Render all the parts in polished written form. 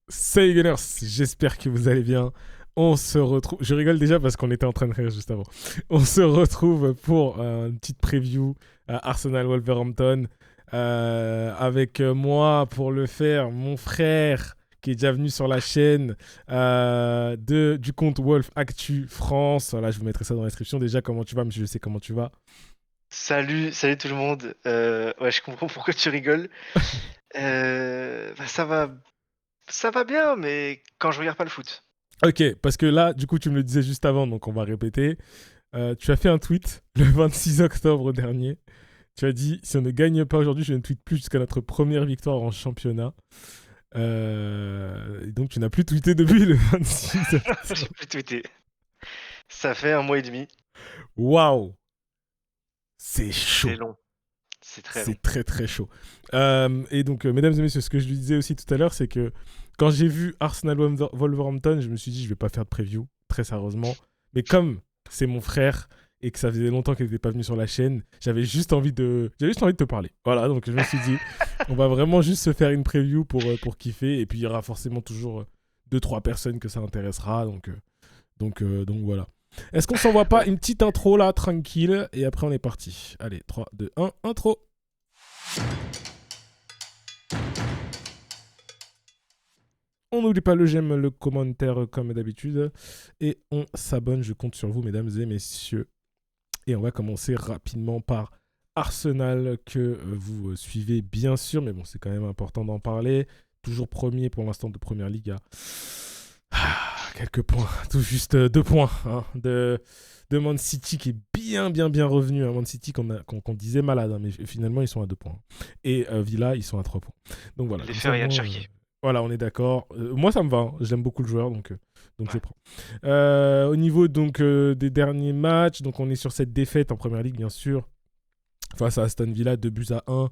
Salut Gunners, j'espère que vous allez bien. On se retrouve. Je rigole déjà parce qu'on était en train de rire juste avant. On se retrouve pour une petite preview à Arsenal Wolverhampton. Avec moi pour le faire, mon frère qui est déjà venu sur la chaîne du compte Wolf Actu France. Voilà, je vous mettrai ça dans la description. Déjà, comment tu vas, monsieur? Je sais comment tu vas. Salut tout le monde. Ouais, je comprends pourquoi tu rigoles. Bah, ça va bien, mais quand je regarde pas le foot. Ok, parce que là, du coup, tu me le disais juste avant, donc on va répéter. Tu as fait un tweet le 26 octobre dernier. Tu as dit, si on ne gagne pas aujourd'hui, je ne tweete plus jusqu'à notre première victoire en championnat. Et donc, tu n'as plus tweeté depuis le 26 J'ai octobre. plus tweeté. Ça fait un mois et demi. Waouh, c'est C'est chaud. long. C'est très long. C'est très très chaud. Et donc, mesdames et messieurs, ce que je lui disais aussi tout à l'heure, c'est que quand j'ai vu Arsenal Wolverhampton, je me suis dit, je vais pas faire de preview, très sérieusement. Mais comme c'est mon frère et que ça faisait longtemps qu'il n'était pas venu sur la chaîne, j'avais juste envie de te parler. Voilà, donc je me suis dit, on va vraiment juste se faire une preview pour kiffer. Et puis, il y aura forcément toujours deux, trois personnes que ça intéressera. Donc voilà. Est-ce qu'on s'envoie pas Ouais. une petite intro là, tranquille, et après on est parti. Allez, 3, 2, 1, intro. On n'oublie pas le j'aime, le commentaire comme d'habitude. Et on s'abonne, je compte sur vous, mesdames et messieurs. Et on va commencer rapidement par Arsenal, que vous suivez bien sûr, mais bon, c'est quand même important d'en parler. Toujours premier pour l'instant de Première Ligue quelques points, tout juste 2 points de Man City qui est bien revenu. Man City qu'on disait malade, hein, mais finalement ils sont à 2 points. Et Villa, ils sont à 3 points. Donc voilà, Les comme ça au Feria de moins, Cherki. voilà, on est d'accord. Moi ça me va, hein. J'aime beaucoup le joueur, donc je Ouais. prends. Au niveau donc des derniers matchs, donc on est sur cette défaite en Première Ligue bien sûr, face à Aston Villa, 2 buts à 1.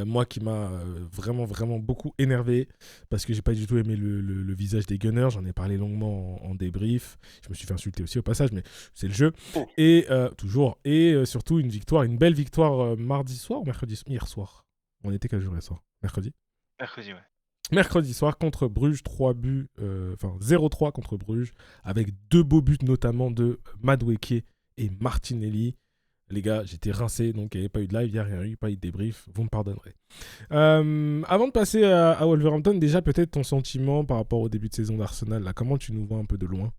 Moi qui m'a vraiment beaucoup énervé parce que j'ai pas du tout aimé le visage des Gunners. J'en ai parlé longuement en débrief. Je me suis fait insulter aussi au passage, mais c'est le jeu. Oh, Et toujours. Et surtout une belle victoire mardi soir ou mercredi. Hier soir. On était quel jour hier soir? Mercredi. mercredi, ouais. Mercredi soir contre Bruges, 3 buts, enfin 0-3 contre Bruges, avec 2 beaux buts notamment de Madueke et Martinelli. Les gars, j'étais rincé, donc il n'y avait pas eu de live, il n'y a rien eu, pas eu de débrief, vous me pardonnerez. Avant de passer à Wolverhampton, déjà peut-être ton sentiment par rapport au début de saison d'Arsenal, là, comment tu nous vois un peu de loin?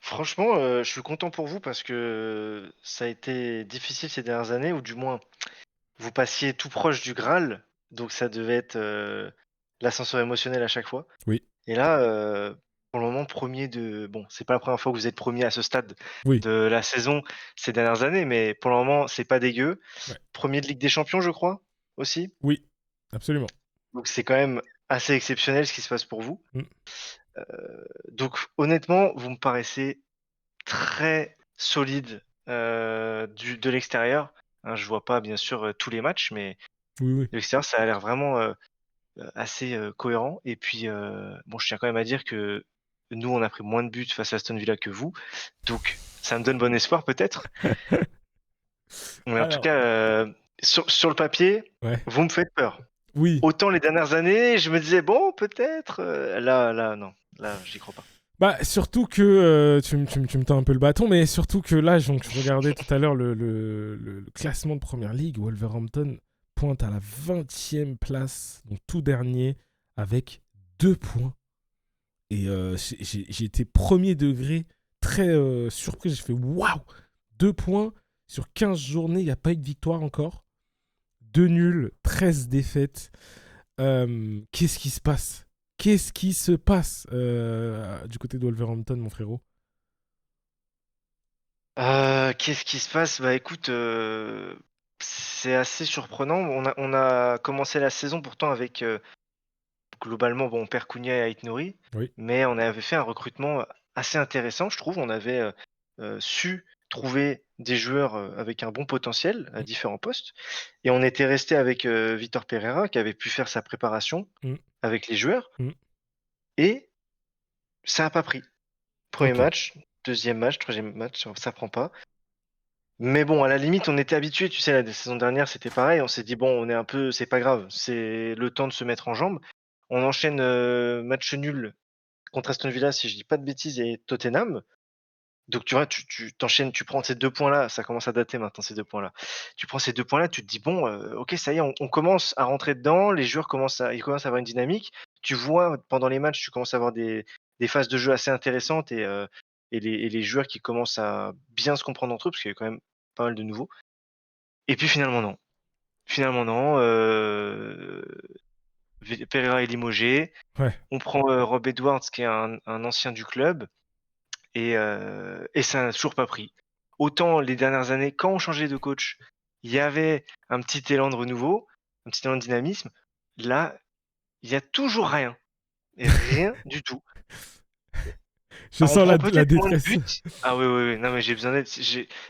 Franchement, je suis content pour vous parce que ça a été difficile ces dernières années, ou du moins, vous passiez tout proche du Graal, donc ça devait être l'ascenseur émotionnel à chaque fois. Oui, Et là, pour le moment, premier de bon, c'est pas la première fois que vous êtes premier à ce stade oui, de la saison ces dernières années, mais pour le moment, c'est pas dégueu. ouais, Premier de Ligue des Champions, je crois, aussi. oui, absolument. Donc c'est quand même assez exceptionnel ce qui se passe pour vous. Mm. Donc honnêtement, vous me paraissez très solide, du de l'extérieur, hein. Je vois pas bien sûr, tous les matchs, mais Oui, oui. de l'extérieur, ça a l'air vraiment, assez, cohérent. Et puis, bon, je tiens quand même à dire que nous, on a pris moins de buts face à Aston Villa que vous, donc ça me donne bon espoir peut-être. Mais en tout Alors, cas, sur le papier, ouais, vous me faites peur. oui. Autant les dernières années, je me disais: «Bon, peut-être», là non, là, j'y crois pas. Bah, surtout que tu me tends un peu le bâton, mais surtout que là, donc, je regardais tout à l'heure le classement de Première Ligue. Wolverhampton pointe à la 20e place, donc tout dernier, avec 2 points. Et j'ai été premier degré, très surpris. J'ai fait waouh! 2 points sur 15 journées, il n'y a pas eu de victoire encore. 2 nuls, 13 défaites. Qu'est-ce qui se passe? Qu'est-ce qui se passe du côté de Wolverhampton, mon frérot? Qu'est-ce qui se passe? Bah, écoute, c'est assez surprenant. On a commencé la saison pourtant avec, globalement, bon, on perd Cunha et Aït-Nouri, Oui. mais on avait fait un recrutement assez intéressant, je trouve. On avait, su trouver des joueurs, avec un bon potentiel à Mm, différents postes, et on était resté avec, Vitor Pereira qui avait pu faire sa préparation mm, avec les joueurs, mm. et ça a pas pris. Premier Ok. match, deuxième match, troisième match, ça prend pas. Mais bon, à la limite, on était habitué, tu sais, la saison dernière, c'était pareil. On s'est dit: «Bon, on est un peu c'est pas grave, c'est le temps de se mettre en jambes». On enchaîne match nul contre Aston Villa, si je dis pas de bêtises, et Tottenham. Donc tu vois, tu t'enchaînes, tu prends ces 2 points-là, ça commence à dater maintenant ces 2 points-là. Tu prends ces 2 points-là, tu te dis: «Bon, OK, ça y est, on commence à rentrer dedans, les joueurs ils commencent à avoir une dynamique». Tu vois, pendant les matchs, tu commences à avoir des phases de jeu assez intéressantes et les joueurs qui commencent à bien se comprendre entre eux, parce qu'il y a quand même pas mal de nouveaux. Et puis finalement non. Finalement non, Pereira est limogé. Ouais. On prend, Rob Edwards qui est un ancien du club. Et ça n'a toujours pas pris. Autant les dernières années, quand on changeait de coach, il y avait un petit élan de renouveau, un petit élan de dynamisme. Là, il y a toujours rien, et rien du tout. Je Alors on sens prend la peut-être moins de détresse. buts. Ah oui, oui, oui, non mais j'ai besoin d'aide.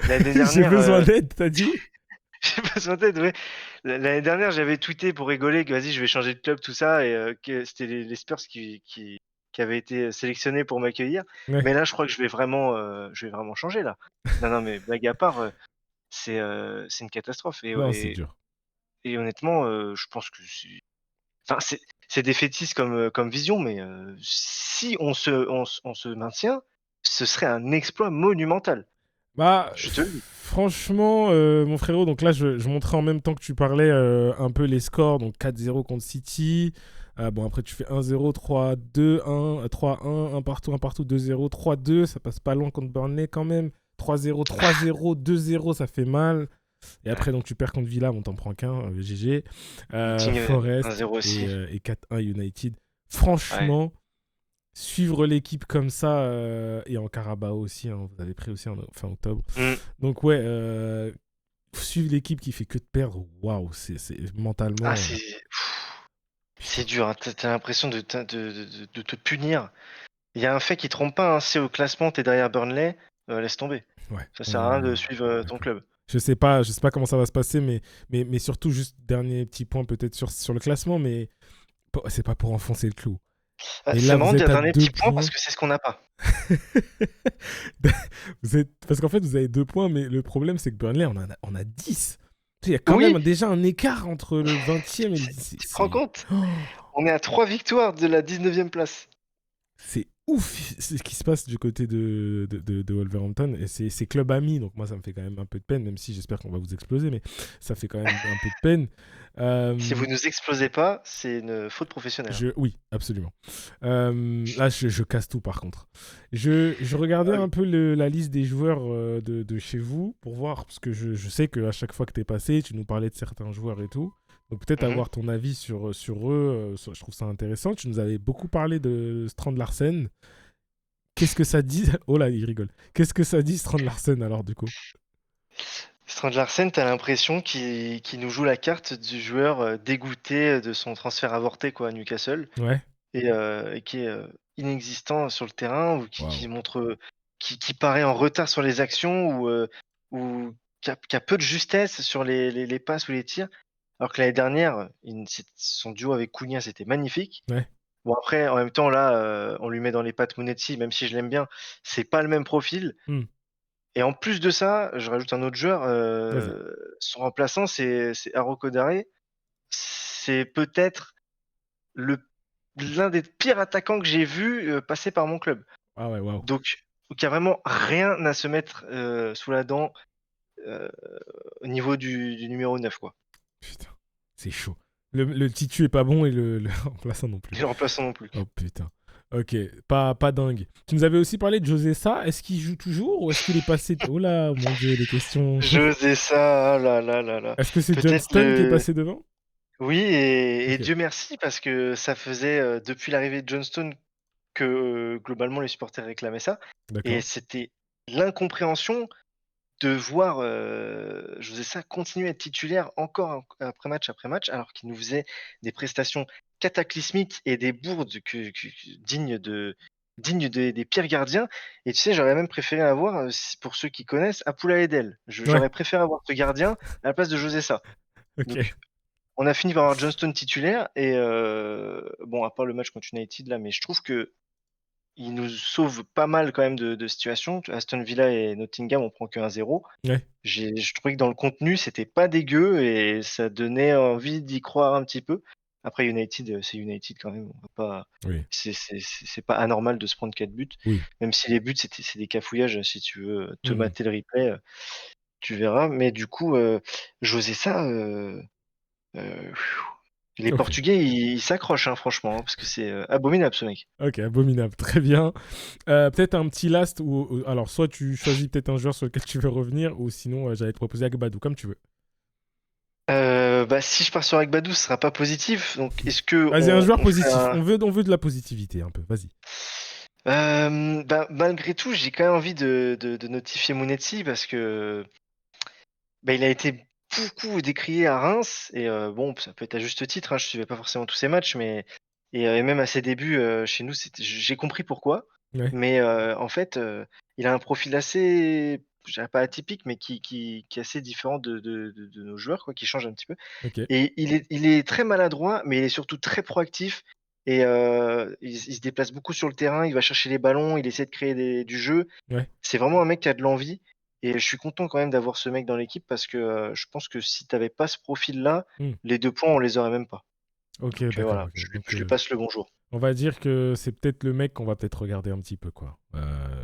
L'année J'ai dernière, besoin d'aide, t'as dit? j'ai besoin d'aide, ouais. L'année dernière, j'avais tweeté pour rigoler que vas-y, je vais changer de club, tout ça, et que c'était les Spurs qui avaient été sélectionnés pour m'accueillir. Ouais. Mais là, je crois que je vais vraiment changer là. Non, non, mais blague à part, c'est une catastrophe, et Non, c'est et dur. et honnêtement, je pense que enfin, c'est défaitiste comme vision, mais si on se maintient, ce serait un exploit monumental. Bah, Je te le dis. franchement, mon frérot, donc là, je montrais en même temps que tu parlais un peu les scores. Donc 4-0 contre City. Bon, après, tu fais 1-0, 3-2, 1, 3-1, 1 partout, 1 partout, 2-0, 3-2. Ça passe pas loin contre Burnley quand même. 3-0, 3-0, 2-0, ça fait mal. Et Ouais. après, donc, tu perds contre Villa, on t'en prend qu'un, GG. Nottingham Forest 1-0 aussi. et 4-1 United. Ouais. Franchement, suivre l'équipe comme ça, et en Carabao aussi, hein, vous avez pris aussi en fin octobre. Mmh. Donc ouais, suivre l'équipe qui fait que de perdre, waouh, Ah, mentalement, c'est putain. dur, hein. Tu l'impression de te punir. Il y a un fait qui trompe pas, hein, si au classement, tu es derrière Burnley, laisse tomber. Ouais, Ça on sert est, à rien on de est suivre, ton d'accord. club. Je sais pas comment ça va se passer, mais surtout juste dernier petit point peut-être sur le classement, mais c'est pas pour enfoncer le clou. Mais C'est là, marrant vous de êtes dire à dernier deux petit point parce points. que c'est ce qu'on n'a pas. Parce qu'en fait, vous avez 2 points, mais le problème, c'est que Burnley, on a 10. Tu sais, il y a quand Oui, même déjà un écart entre le 20e et le 10. tu te rends compte? On est à 3 victoires de la 19e place. C'est ouf ce qui se passe du côté de Wolverhampton. Et c'est club ami, donc moi, ça me fait quand même un peu de peine, même si j'espère qu'on va vous exploser, mais ça fait quand même un peu de peine. Si Euh, vous nous explosez pas, c'est une faute professionnelle, hein. oui, absolument. Là, je casse tout par contre. Je regardais Ah un oui. peu la liste des joueurs de chez vous pour voir, parce que je sais qu'à chaque fois que tu es passé, tu nous parlais de certains joueurs et tout. Donc peut-être Mmh. avoir ton avis sur eux, je trouve ça intéressant. Tu nous avais beaucoup parlé de Strand Larsen. Qu'est-ce que ça dit? Oh là, il rigole. Qu'est-ce que ça dit, Strand Larsen, alors, du coup? Strand Larsen, tu l'impression qu'il nous joue la carte du joueur, dégoûté de son transfert avorté, quoi, à Newcastle, Ouais. et qui est, inexistant sur le terrain, ou qui Waouh. montre, qui paraît en retard sur les actions, ou qui a peu de justesse sur les passes ou les tirs. Alors que l'année dernière, son duo avec Cunha, c'était magnifique. Ouais. Bon, après, en même temps, là, on lui met dans les pattes Monetti, même si je l'aime bien, c'est pas le même profil. Hmm. Et en plus de ça, je rajoute un autre joueur, Vas-y. son remplaçant, c'est Haro Kodare. C'est peut-être le l'un des pires attaquants que j'ai vu, passer par mon club. Ah ouais, waouh. Donc il y a vraiment rien à se mettre, sous la dent, heu, au niveau du numéro 9, quoi. Putain. C'est chaud. Le titu est pas bon et le remplaçant non plus. Et le remplaçant non plus. Oh putain. Ok, pas dingue. Tu nous avais aussi parlé de José Sa. Est-ce qu'il joue toujours ou est-ce qu'il est passé. Oh là, mon dieu, les questions. J'osais ça, ah là là là là. Est-ce que c'est Peut-être Johnston qui est le passé devant? Oui, et Ok, Dieu merci, parce que ça faisait, depuis l'arrivée de Johnstone que, globalement les supporters réclamaient ça, et d'accord. c'était l'incompréhension de voir, José Sa continuer à être titulaire encore après match, alors qu'il nous faisait des prestations cataclysmiques et des bourdes dignes des pires gardiens. Et tu sais, j'aurais même préféré avoir, pour ceux qui connaissent, Abdoulaye Edel. Ouais, J'aurais préféré avoir ce gardien à la place de José Sa. ok. Donc on a fini par avoir Johnston titulaire, et bon, à part le match contre United là, mais je trouve qu'il nous sauve pas mal quand même de situations. Aston Villa et Nottingham, on prend que 1-0. Ouais. Je trouvais que dans le contenu, c'était pas dégueu et ça donnait envie d'y croire un petit peu. Après United, c'est United quand même, on va pas Oui, c'est pas anormal de se prendre 4 buts, oui. même si les buts c'est des cafouillages, si tu veux, te Mmh. mater le replay, tu verras. Mais du coup, José Sa, heu, les OK. Portugais, ils s'accrochent, hein, franchement, hein, parce que c'est, abominable ce mec. OK, abominable, très bien. Peut-être un petit last ou alors soit tu choisis peut-être un joueur sur lequel tu veux revenir ou sinon, j'allais te proposer Agbadou, comme tu veux. Bah, si je pars sur Agbadou, ce sera pas positif, donc est-ce que Vas-y, un joueur on fait positif. un On veut de la positivité un peu, vas-y. bah, malgré tout, j'ai quand même envie de notifier Mounetzi parce que, bah, il a été beaucoup décrié à Reims et bon, ça peut être à juste titre, hein, je suivais pas forcément tous ses matchs, mais et même à ses débuts, chez nous, j'ai compris pourquoi. Ouais, Mais en fait, il a un profil assez, je dirais pas atypique, mais qui est assez différent de nos joueurs, quoi, qui change un petit peu. OK. Et il est très maladroit, mais il est surtout très proactif et il se déplace beaucoup sur le terrain, il va chercher les ballons, il essaie de créer du jeu. Ouais. C'est vraiment un mec qui a de l'envie et je suis content quand même d'avoir ce mec dans l'équipe parce que, je pense que si tu avais pas ce profil-là, Mmh. les 2 points, on les aurait même pas. OK, Donc d'accord, voilà, OK. Donc, je lui passe le bonjour. on va dire que c'est peut-être le mec qu'on va peut-être regarder un petit peu, quoi,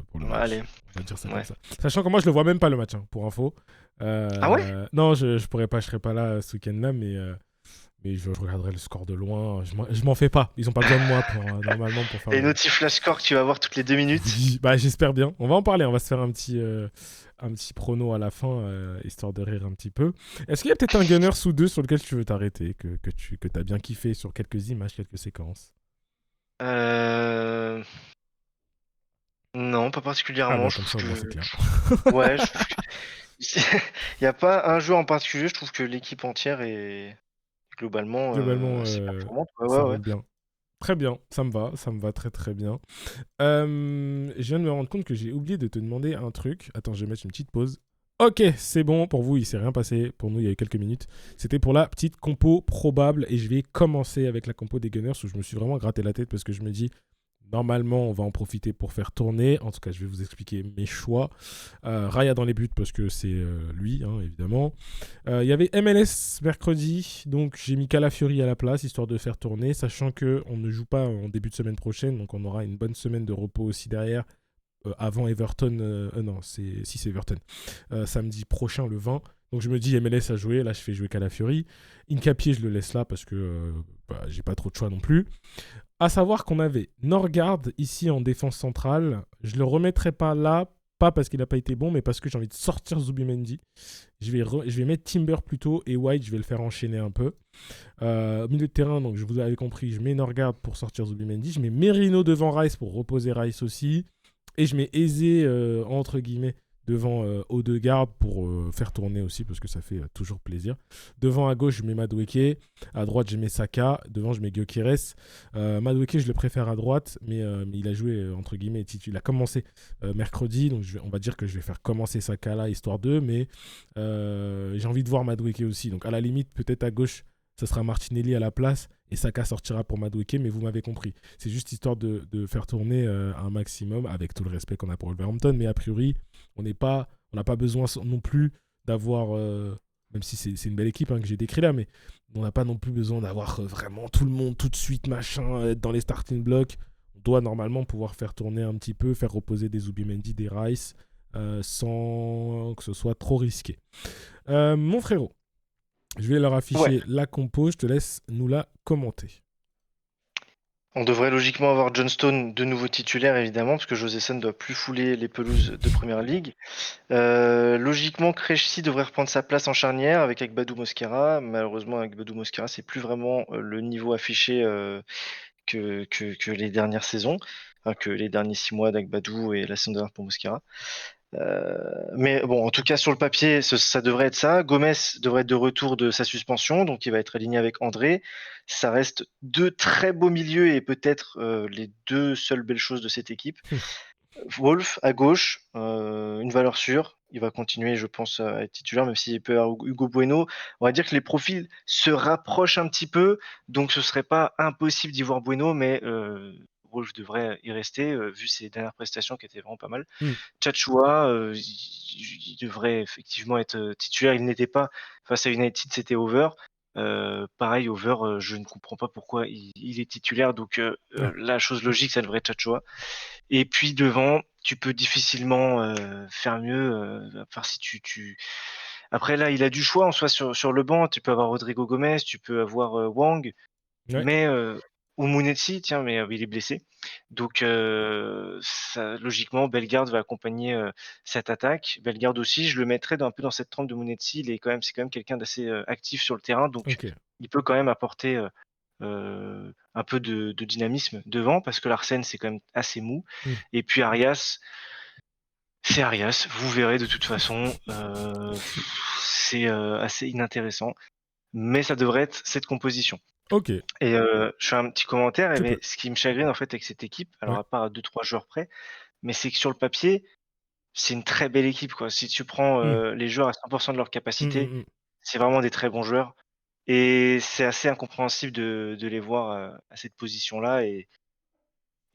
pour le match. Allez, On va dire ça comme ouais. ça. Sachant que moi, je le vois même pas le match, hein, pour info. Ah ouais? Non, je pourrais pas, je serai pas là ce week-end-là, mais je regarderai le score de loin. Je m'en fais pas. Ils ont pas besoin de moi pour normalement pour faire Les le. notifs flash score que tu vas voir toutes les 2 minutes. Oui, bah j'espère bien. On va en parler. On va se faire un petit prono à la fin, histoire de rire un petit peu. Est-ce qu'il y a peut-être un gunner sous deux sur lequel tu veux t'arrêter, que t'as bien kiffé sur quelques images, quelques séquences? Heu, non, pas Ah particulièrement. bah Je comme trouve ça au moins c'est que clair. ouais, je trouve que il y a pas un joueur en particulier, je trouve que l'équipe entière est globalement, Globalement, assez performante. Ouais, ça ouais, ouais. roule bien. Très bien, ça me va très très bien. Je viens de me rendre compte que j'ai oublié de te demander un truc. Attends, je vais mettre une petite pause. Ok, c'est bon, pour vous, il s'est rien passé. Pour nous, il y a eu quelques minutes. C'était pour la petite compo probable et je vais commencer avec la compo des Gunners où je me suis vraiment gratté la tête parce que je me dis, normalement, on va en profiter pour faire tourner. En tout cas, je vais vous expliquer mes choix. Raya dans les buts parce que c'est lui, hein, évidemment. Il y avait MLS mercredi, donc j'ai mis Calafiori à la place, histoire de faire tourner, sachant qu'on ne joue pas en début de semaine prochaine, donc on aura une bonne semaine de repos aussi derrière, avant Everton, non, si c'est Everton, samedi prochain, le 20. Donc je me dis MLS à jouer, là je fais jouer Calafiori. Incapié, je le laisse là parce que bah, j'ai pas trop de choix non plus. À savoir qu'on avait Norgard ici en défense centrale. Je le remettrai pas là, pas parce qu'il n'a pas été bon, mais parce que j'ai envie de sortir Zubimendi. Je vais mettre Timber plutôt et White, je vais le faire enchaîner un peu. Au milieu de terrain, donc je vous avais compris, je mets Norgard pour sortir Zubimendi. Je mets Merino devant Rice pour reposer Rice aussi. Et je mets Eze, entre guillemets, devant Odegaard pour faire tourner aussi, parce que ça fait toujours plaisir. Devant à gauche, je mets Madueke. À droite, je mets Saka. Devant, je mets Gyökeres. Madueke, je le préfère à droite, mais il a joué, entre guillemets, il a commencé mercredi, donc on va dire que je vais faire commencer Saka là, histoire d'eux, mais j'ai envie de voir Madueke aussi. Donc à la limite, peut-être à gauche, ça sera Martinelli à la place et Saka sortira pour Madueke, mais vous m'avez compris. C'est juste histoire de faire tourner un maximum, avec tout le respect qu'on a pour Wolverhampton, mais a priori, on n'a pas besoin non plus d'avoir, même si c'est une belle équipe hein, que j'ai décrit là, mais on n'a pas non plus besoin d'avoir vraiment tout le monde tout de suite, machin, être dans les starting blocks. On doit normalement pouvoir faire tourner un petit peu, faire reposer des Zubimendi, des Rice, sans que ce soit trop risqué. Mon frérot, je vais leur Ouais. afficher la compo, je te laisse nous la commenter. On devrait logiquement avoir Johnston de nouveau titulaire évidemment, parce que José ne doit plus fouler les pelouses de Première Ligue. Logiquement, Krejci devrait reprendre sa place en charnière avec Agbadou Mosquera. Malheureusement, Agbadou Mosquera, c'est plus vraiment le niveau affiché que les dernières saisons, enfin, que les derniers 6 mois d'Agbadou et la saison dernière pour Mosquera. Mais bon, en tout cas, sur le papier, ça devrait être ça. Gomez devrait être de retour de sa suspension, donc il va être aligné avec André. Ça reste deux très beaux milieux et peut-être les deux seules belles choses de cette équipe. Wolf à gauche, une valeur sûre. Il va continuer, je pense, à être titulaire, même s'il peut y avoir Hugo Bueno. On va dire que les profils se rapprochent un petit peu, donc ce serait pas impossible d'y voir Bueno, mais Wolf devrait y rester, vu ses dernières prestations qui étaient vraiment pas mal. Hmm. Tchatchoua, il devrait effectivement être titulaire. Il n'était pas face à United, c'était over. Pareil, over, je ne comprends pas pourquoi il est titulaire. Donc Ouais. la chose logique, ça devrait être Chachoua. Et puis devant, tu peux difficilement faire mieux. À part si Après là, il a du choix en soi sur le banc. Tu peux avoir Rodrigo Gomez, tu peux avoir Wang, Ouais. mais ou Mounetzi, tiens, mais il est blessé. Donc logiquement, Bellegarde va accompagner cette attaque. Bellegarde aussi, je le mettrais un peu dans cette trempe de Mounetzi. C'est quand même quelqu'un d'assez actif sur le terrain, donc Ok. il peut quand même apporter un peu de dynamisme devant, parce que Larsen, c'est quand même assez mou. Hmm. Et puis Arias, c'est Arias, vous verrez de toute façon. C'est assez inintéressant, mais ça devrait être cette composition. Ok. Et je fais un petit commentaire, Tu mais peux. ce qui me chagrine en fait avec cette équipe, alors Ouais. à part 2-3 joueurs près, mais c'est que sur le papier, c'est une très belle équipe, quoi. Si tu prends Hmm. les joueurs à 100% de leur Hmm, hmm, capacité, hmm. c'est vraiment des très bons joueurs. Et c'est assez incompréhensible de les voir à cette position-là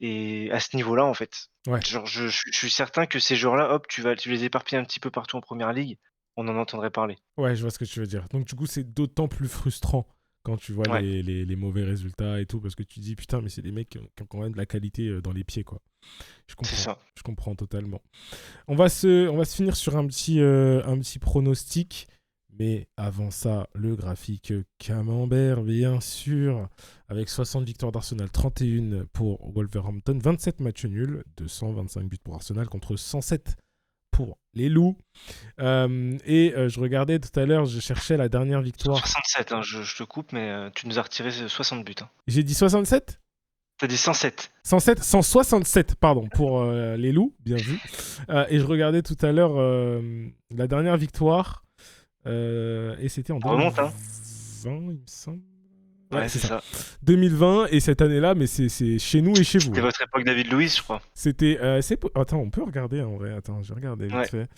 et à ce niveau-là, en fait. Ouais. Genre, je suis certain que ces joueurs-là, hop, tu les éparpilles un petit peu partout en première ligue, on en entendrait parler. Ouais, je vois ce que tu veux dire. Donc, du coup, c'est d'autant plus frustrant quand tu vois Ouais, les mauvais résultats et tout, parce que tu dis, putain, mais c'est des mecs qui ont quand même de la qualité dans les pieds, quoi. Je c'est comprends. ça. Je comprends totalement. On va se finir sur un petit pronostic. Mais avant ça, le graphique camembert, bien sûr, avec 60 victoires d'Arsenal, 31 pour Wolverhampton, 27 matchs nuls, 225 buts pour Arsenal contre 107 pour les Loups. Je regardais tout à l'heure, je cherchais la dernière victoire. 167, hein, je te coupe, mais tu nous as retiré 60 buts, hein. J'ai dit 67. T'as dit 107. 107, 167, pardon, pour les Loups, bien vu. Et je regardais tout à l'heure la dernière victoire. Et c'était en On remonte, hein. 2020, il me semble. Ouais, Ouais, c'est c'est ça. ça. 2020, et cette année-là, mais c'est chez nous et chez vous. C'était Hein. votre époque David Luiz, je crois. C'était. Attends, on peut regarder en vrai. Attends, je vais regarder vite Ouais. fait.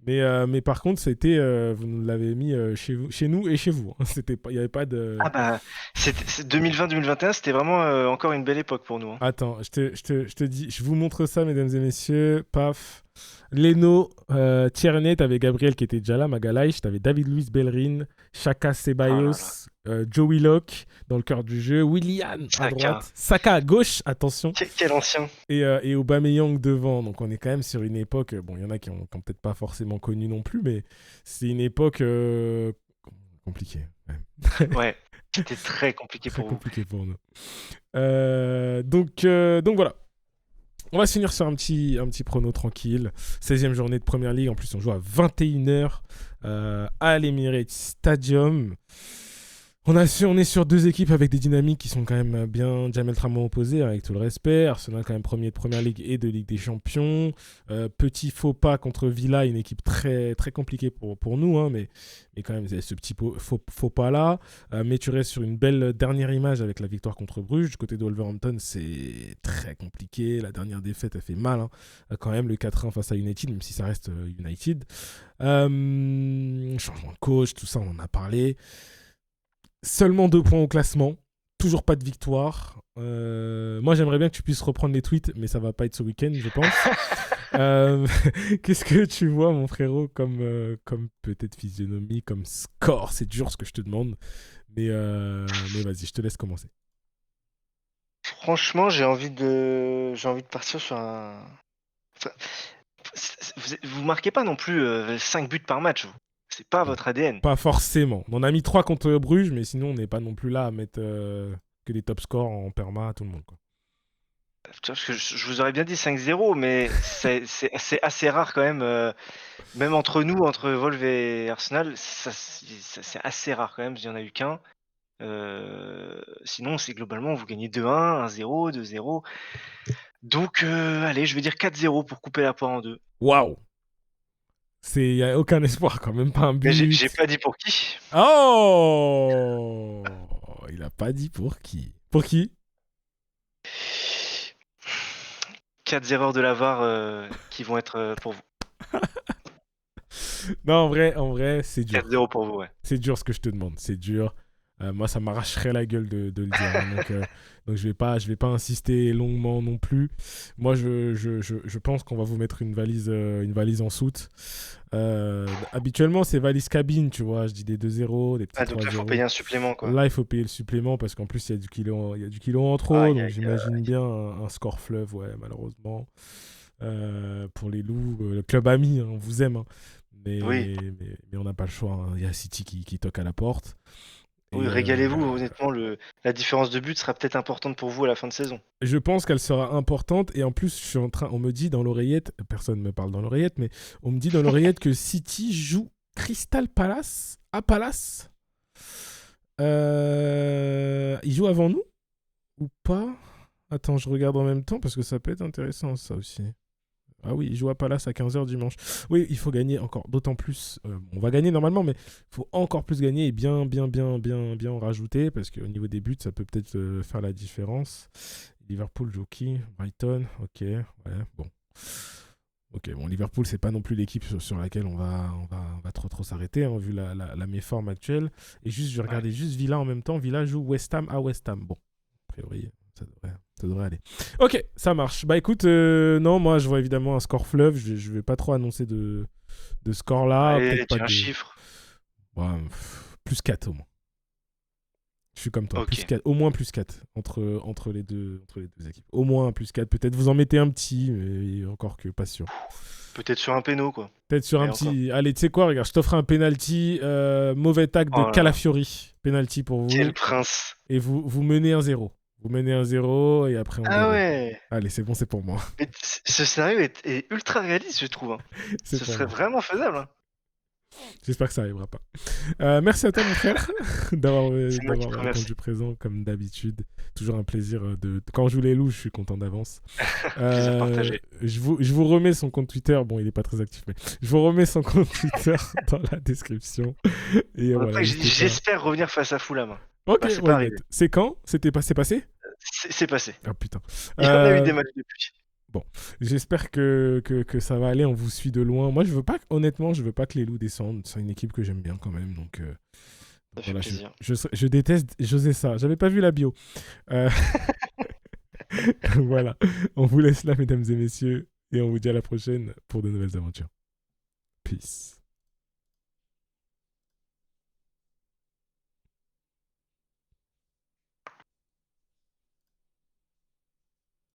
Mais par contre, c'était. Vous nous l'avez mis chez nous et chez vous. Hein. Il n'y avait pas de. Ah bah, 2020-2021, c'était vraiment encore une belle époque pour nous, hein. Attends, je te dis, je vous montre ça, mesdames et messieurs. Paf. Leno, Tierney, t'avais Gabriel qui était déjà là, Magalhaes, t'avais David Luiz Bellerin, Chaka Oh là là. Ceballos, Joe Willock dans le cœur du jeu, Willian à Saka. droite, Saka à gauche, attention, Quel ancien. et Aubameyang devant. Donc on est quand même sur une époque, bon, il y en a qui ont peut-être pas forcément connu non plus, mais c'est une époque compliquée. Ouais. Ouais. C'était très compliqué Très pour vous. compliqué pour nous. Donc voilà. On va se finir sur un petit prono tranquille. 16e journée de Première Ligue. En plus, on joue à 21h à l'Emirates Stadium. On est sur deux équipes avec des dynamiques qui sont quand même bien diamétralement opposées, avec tout le respect. Arsenal quand même premier de Première Ligue et de Ligue des Champions. Petit faux pas contre Villa, une équipe très, très compliquée pour nous, hein, mais quand même, ce petit faux pas là. Mais tu restes sur une belle dernière image avec la victoire contre Bruges. Du côté de Wolverhampton, c'est très compliqué. La dernière défaite, elle fait mal, hein. Quand même, le 4-1 face à United, même si ça reste United. Changement de coach, tout ça, on en a parlé. Seulement 2 points au classement. Toujours pas de victoire. Moi, j'aimerais bien que tu puisses reprendre les tweets, mais ça va pas être ce week-end, je pense. Qu'est-ce que tu vois, mon frérot, comme peut-être physionomie, comme score? C'est dur ce que je te demande. Mais vas-y, je te laisse commencer. Franchement, j'ai envie de partir sur un. Enfin, vous marquez pas non plus 5 buts par match, vous. C'est pas Non, votre ADN. pas forcément. On a mis 3 contre Bruges, mais sinon, on n'est pas non plus là à mettre que des top scores en perma à tout le monde, quoi. Parce que je vous aurais bien dit 5-0, mais c'est assez rare quand même. Même entre nous, entre Wolves et Arsenal, c'est assez rare quand même. Il n'y en a eu qu'un. Sinon, c'est globalement, vous gagnez 2-1, 1-0, 2-0. Donc, allez, je vais dire 4-0 pour couper la poire en deux. Waouh! Il n'y a aucun espoir, quand même pas un Mais j'ai but. pas dit pour qui. Oh! Il a pas dit pour qui. Pour qui? 4 erreurs de la VAR qui vont être pour vous. Non, en vrai, c'est dur. 4-0 pour vous, ouais. C'est dur ce que je te demande. C'est dur. Moi, ça m'arracherait la gueule de le dire, hein. Donc je vais pas insister longuement non plus. Moi, je pense qu'on va vous mettre une valise en soute. Habituellement, c'est valise cabine, tu vois. Je dis des 2-0, des petits Ah, donc là, faut 3-0. payer un supplément, quoi. Là, il faut payer le supplément parce qu'en plus, il y a du kilo en trop. Aïe, Donc, aïe, j'imagine bien un score fleuve, ouais, malheureusement. Pour les loups, le club ami, hein, on vous aime, hein. oui, Mais on n'a pas le choix, hein. Il y a City qui toque à la porte. oui, Et régalez-vous. Honnêtement, la différence de but sera peut-être importante pour vous à la fin de saison. je pense qu'elle sera importante. Et en plus, on me dit dans l'oreillette, personne ne me parle dans l'oreillette, mais on me dit dans l'oreillette que City joue Crystal Palace à Palace. Il joue avant nous ou pas? Attends, je regarde en même temps parce que ça peut être intéressant ça aussi. Ah oui, il joue à Palace à 15h dimanche. Oui, il faut gagner encore, d'autant plus. On va gagner normalement, mais il faut encore plus gagner et bien en rajouter parce qu'au niveau des buts, ça peut peut-être faire la différence. Liverpool joue qui? Brighton, ok, ouais, bon. Ok, bon, Liverpool, c'est pas non plus l'équipe sur laquelle on va trop s'arrêter, hein, vu la méforme actuelle. Et juste, je vais regarder juste Villa en même temps. Villa joue West Ham à West Ham. Bon, a priori, ça devrait aller. Ok, ça marche. Bah écoute, non, moi je vois évidemment un score fleuve. Je vais pas trop annoncer de score là. Allez, Peut-être pas dis un de. chiffre. Ouais, plus 4 au moins. Je suis comme toi. Plus Ok. 4, au moins plus 4 entre les deux équipes. Au moins un plus 4. Peut-être vous en mettez un petit, mais encore que pas sûr. Peut-être sur un péno, quoi. Peut-être sur un Mais encore. petit. Allez, tu sais quoi, regarde, je t'offre un penalty. Mauvais tag de Oh là là, Calafiori. Penalty pour quel vous. prince. Et vous menez un 0. Vous menez un 0 et après on Ah déroule. ouais. Allez, c'est bon, c'est pour moi. Mais ce scénario est ultra réaliste, je trouve, hein. C'est Ce pour serait moi. vraiment faisable, hein. J'espère que ça arrivera pas. Merci à toi, mon frère, C'est moi qui te d'avoir remercie. répondu présent, comme d'habitude. Toujours un plaisir Quand je joue les loups, je suis content d'avance. Plaisir partagé. Je vous remets son compte Twitter. Bon, il est pas très actif, mais je vous remets son compte Twitter dans la description. Et Bon, voilà, après, j'ai dit, n'hésitez pas. j'espère revenir face à Fulham, hein. Ok, Bah, c'est pas why not? arrivé. C'est quand? C'est passé? C'est passé. Ah putain. Il y en a eu des Euh, matchs depuis. Bon, j'espère que ça va aller. On vous suit de loin. Moi, honnêtement, je veux pas que les loups descendent. C'est une équipe que j'aime bien quand même. Ça fait Voilà, plaisir. je déteste José ça. J'avais pas vu la bio. Euh, voilà, on vous laisse là, mesdames et messieurs. Et on vous dit à la prochaine pour de nouvelles aventures. Peace.